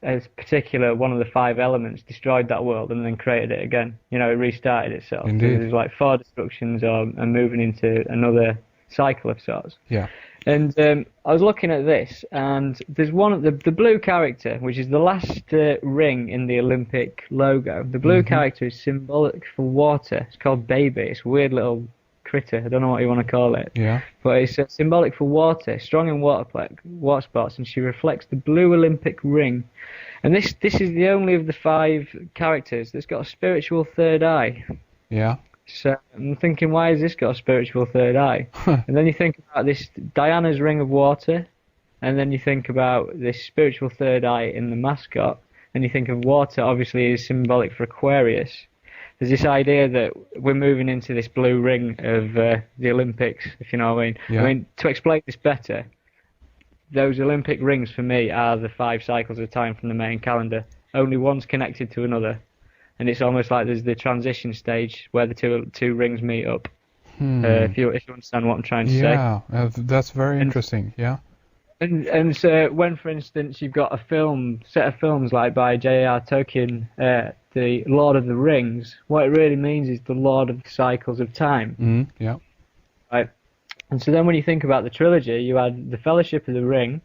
a particular one of the five elements destroyed that world and then created it again. You know, it restarted itself. Indeed. So there's like four destructions and moving into another cycle of sorts. Yeah. And I was looking at this, and there's one, the blue character, which is the last ring in the Olympic logo. The blue character is symbolic for water. It's called Baby. It's a weird little critter. I don't know what you want to call it. Yeah. But it's symbolic for water, strong in water spots, and she reflects the blue Olympic ring. And this is the only of the five characters that's got a spiritual third eye. Yeah. So I'm thinking, why has this got a spiritual third eye? And then you think about this Diana's ring of water, and then you think about this spiritual third eye in the mascot, and you think of water obviously is symbolic for Aquarius. There's this idea that we're moving into this blue ring of the Olympics, if you know what I mean. Yeah. I mean, to explain this better, those Olympic rings for me are the 5 cycles of time from the main calendar. Only one's connected to another. And it's almost like there's the transition stage where the two rings meet up. If you understand what I'm trying to say. Yeah, that's very interesting. Yeah. And so when, for instance, you've got a set of films like by J.R. Tolkien, the Lord of the Rings, what it really means is the Lord of the Cycles of Time. Yeah. Right. And so then when you think about the trilogy, you had the Fellowship of the Ring,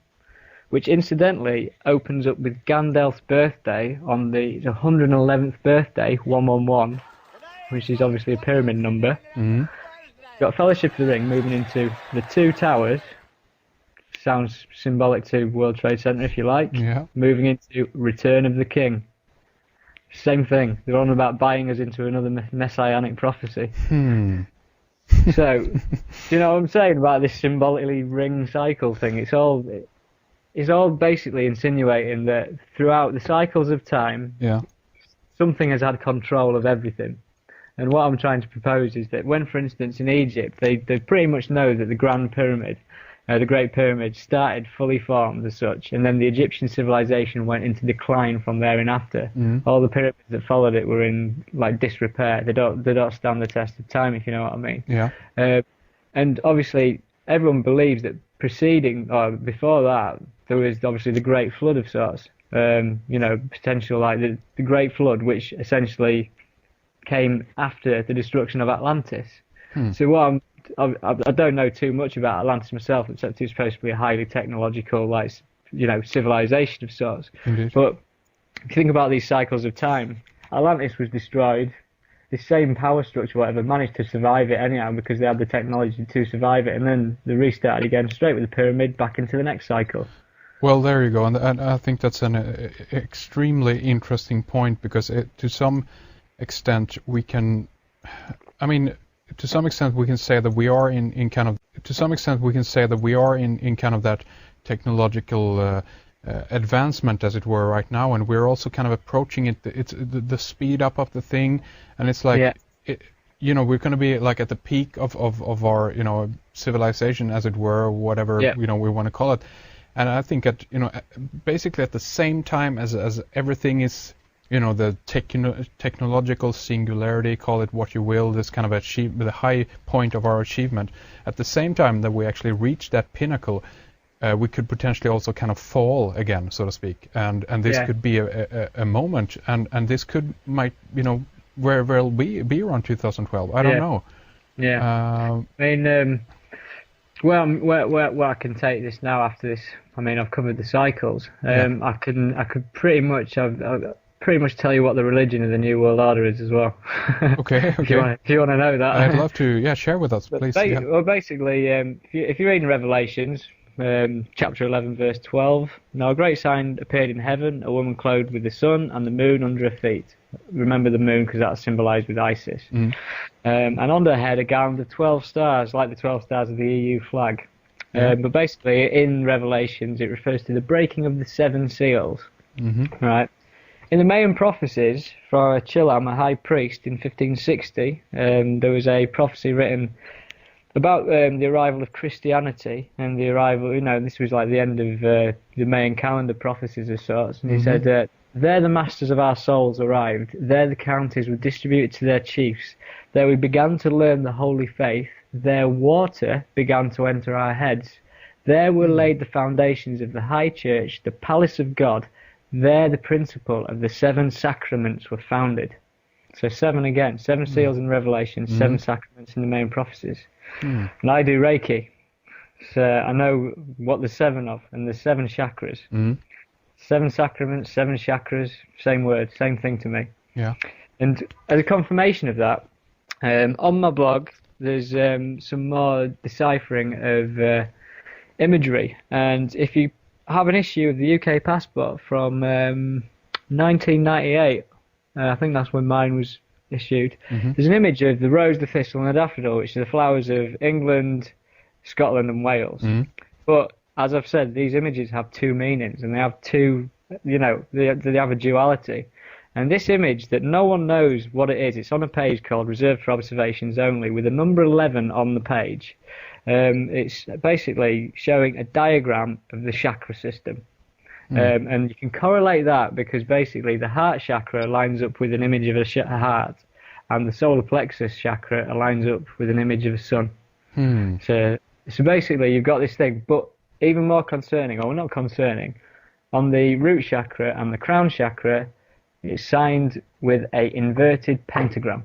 which incidentally opens up with Gandalf's birthday on the 111th birthday, 111, which is obviously a pyramid number. You've got Fellowship of the Ring moving into the Two Towers, sounds symbolic to World Trade Center if you like, moving into Return of the King. Same thing, they're on about buying us into another messianic prophecy. So, do you know what I'm saying about this symbolically ring cycle thing? It's all basically insinuating that throughout the cycles of time, something has had control of everything. And what I'm trying to propose is that when, for instance, in Egypt, they pretty much know that the Grand Pyramid, the Great Pyramid, started fully formed as such, and then the Egyptian civilization went into decline from there and after. All the pyramids that followed it were in like disrepair. They don't stand the test of time, if you know what I mean. Yeah. And obviously, everyone believes that before that, there was obviously the Great Flood of sorts. Potential like the Great Flood, which essentially came after the destruction of Atlantis. So I don't know too much about Atlantis myself, except it's supposed to be a highly technological, civilization of sorts. Indeed. But if you think about these cycles of time, Atlantis was destroyed. The same power structure, whatever, managed to survive it anyhow because they had the technology to survive it, and then they restarted again straight with the pyramid back into the next cycle. Well, there you go, and I think that's an extremely interesting point because to some extent we can, to some extent we can say that we are in kind of that technological advancement, as it were, right now, and we're also kind of approaching it. It's the speed up of the thing, and it's like, we're going to be like at the peak of our civilization, as it were, or whatever we want to call it. And I think basically at the same time as everything is, the technological singularity, call it what you will, this kind of the high point of our achievement. At the same time that we actually reach that pinnacle, we could potentially also kind of fall again, so to speak. And this could be a moment, and this might where will we be around 2012? I don't know. Yeah. Well, I can take this now after this. I've covered the cycles. I could pretty much tell you what the religion of the New World Order is as well. Okay. If you want to know that, I'd love to. Share with us, please. Well, basically, if you're reading Revelations, chapter 11, verse 12. Now a great sign appeared in heaven: a woman clothed with the sun and the moon under her feet. Remember the moon because that's symbolised with Isis. And on her head a garland of 12 stars, like the 12 stars of the EU flag. But basically, in Revelations, it refers to the breaking of the 7 seals. Right. In the Mayan prophecies for Chilam, a high priest, in 1560, there was a prophecy written about the arrival of Christianity and the arrival, this was like the end of the Mayan calendar prophecies of sorts. And he said, there the masters of our souls arrived. There the counties were distributed to their chiefs. There we began to learn the holy faith. There water began to enter our heads. There were laid the foundations of the high church, the palace of God. there the principle of the 7 sacraments were founded. So 7 again, 7 seals in Revelation, 7 sacraments in the main prophecies. And I do Reiki, so I know what there's 7 of, and there's 7 chakras. 7 sacraments, 7 chakras, same word, same thing to me. Yeah. And as a confirmation of that, on my blog, there's some more deciphering of imagery. And if you have an issue of the UK passport from 1998, I think that's when mine was issued, there's an image of the rose, the thistle, and the daffodil, which are the flowers of England, Scotland, and Wales. But as I've said, these images have 2 meanings, and they have 2, they have a duality. And this image that no one knows what it is, it's on a page called Reserved for Observations Only, with a number 11 on the page. It's basically showing a diagram of the chakra system. And you can correlate that because basically the heart chakra lines up with an image of a heart, and the solar plexus chakra aligns up with an image of a sun. So basically you've got this thing, but even more concerning, or not concerning, on the root chakra and the crown chakra, it's signed with a inverted pentagram.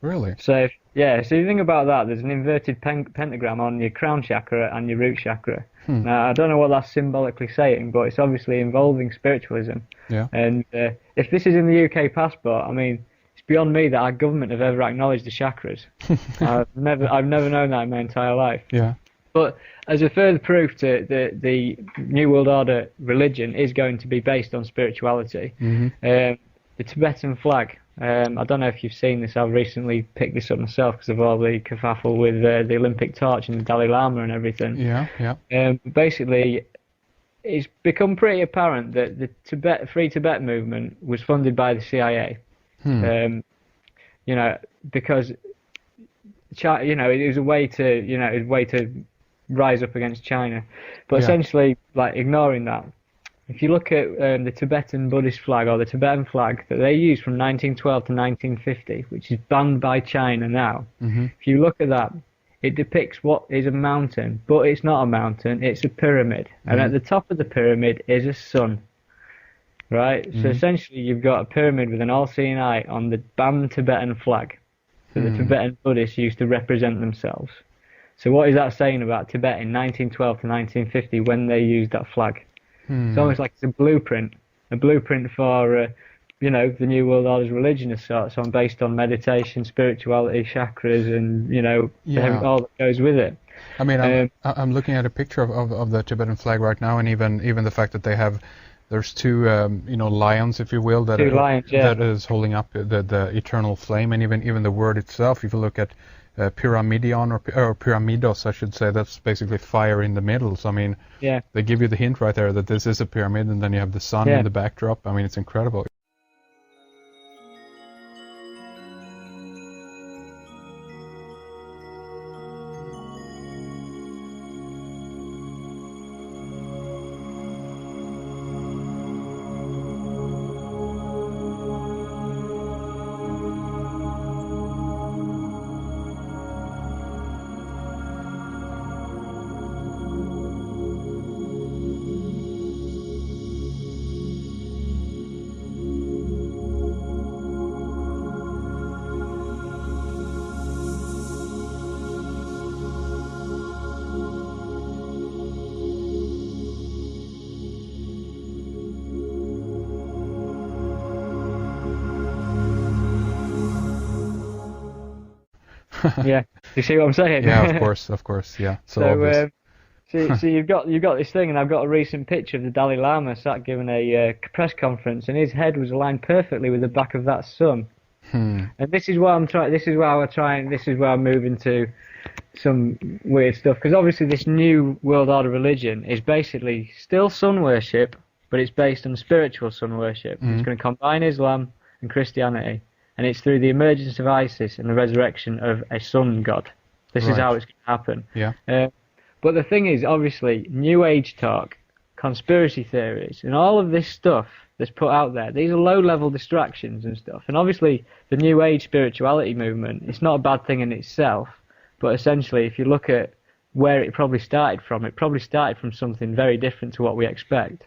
Really? So you think about that, there's an inverted pentagram on your crown chakra and your root chakra. Now, I don't know what that's symbolically saying, but it's obviously involving spiritualism. Yeah. And if this is in the UK passport, I mean, it's beyond me that our government have ever acknowledged the chakras. I've never known that in my entire life. Yeah. But as a further proof to the New World Order religion is going to be based on spirituality. The Tibetan flag. I don't know if you've seen this. I've recently picked this up myself because of all the kerfuffle with the Olympic torch and the Dalai Lama and everything. Yeah. Basically, it's become pretty apparent that the Free Tibet movement was funded by the CIA. Because it was a way to rise up against China. But essentially, like, ignoring that, if you look at the Tibetan Buddhist flag, or the Tibetan flag that they used from 1912 to 1950, which is banned by China now, if you look at that, it depicts what is a mountain, but it's not a mountain, it's a pyramid. And at the top of the pyramid is a sun. Right? So essentially you've got a pyramid with an all-seeing eye on the banned Tibetan flag that the Tibetan Buddhists used to represent themselves. So what is that saying about Tibet in 1912 to 1950 when they used that flag? It's almost like it's a blueprint for, the New World Order's religion of sorts, based on meditation, spirituality, chakras, and, all that goes with it. I mean, I'm looking at a picture of the Tibetan flag right now, and even the fact that there's 2, lions, if you will, that is holding up the eternal flame, and even the word itself, if you look at pyramidion or pyramidos, I should say, that's basically fire in the middle. So I mean, they give you the hint right there that this is a pyramid, and then you have the sun in the backdrop. I mean, it's incredible. Yeah, you see what I'm saying? Yeah, of course, yeah. So you've got this thing, and I've got a recent picture of the Dalai Lama sat giving a press conference, and his head was aligned perfectly with the back of that sun. And this is what I'm trying. This is where I'm moving to some weird stuff, because obviously this New World Order religion is basically still sun worship, but it's based on spiritual sun worship. It's going to combine Islam and Christianity. And it's through the emergence of Isis and the resurrection of a sun god. This is how it's going to happen. Yeah. But the thing is, obviously, New Age talk, conspiracy theories, and all of this stuff that's put out there, these are low-level distractions and stuff. And obviously, the New Age spirituality movement, it's not a bad thing in itself. But essentially, if you look at where it probably started from something very different to what we expect.